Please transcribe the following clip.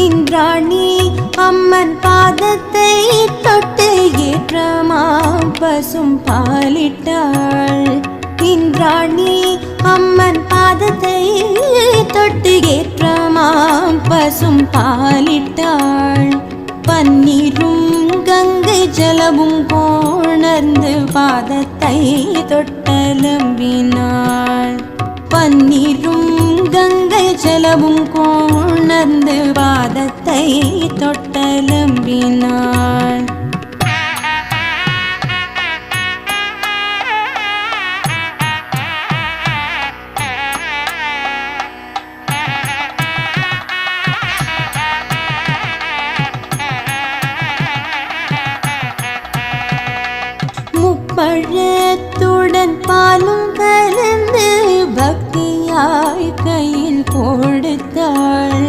நின்றாணி அம்மன் பாதத்தை தொட்டு ஏற்றமாம் பசும் பாலிட்டாள். நின்றாணி அம்மன் பாதத்தை தொட்டு ஏற்றமாம் பசும் பாலிட்டாள். பன்னீரும் கங்கை ஜலமும் கோணர்ந்து பாதத்தை தொட்டலம்பினாள். பன்னீரும் கங்கை ஜலமும் கோணர்ந்து பாதத்தை தொட்டலம்பினாள். பழத்துடன் பாலும் கலந்து பக்தியாய் கையில் கொடுத்தாள்.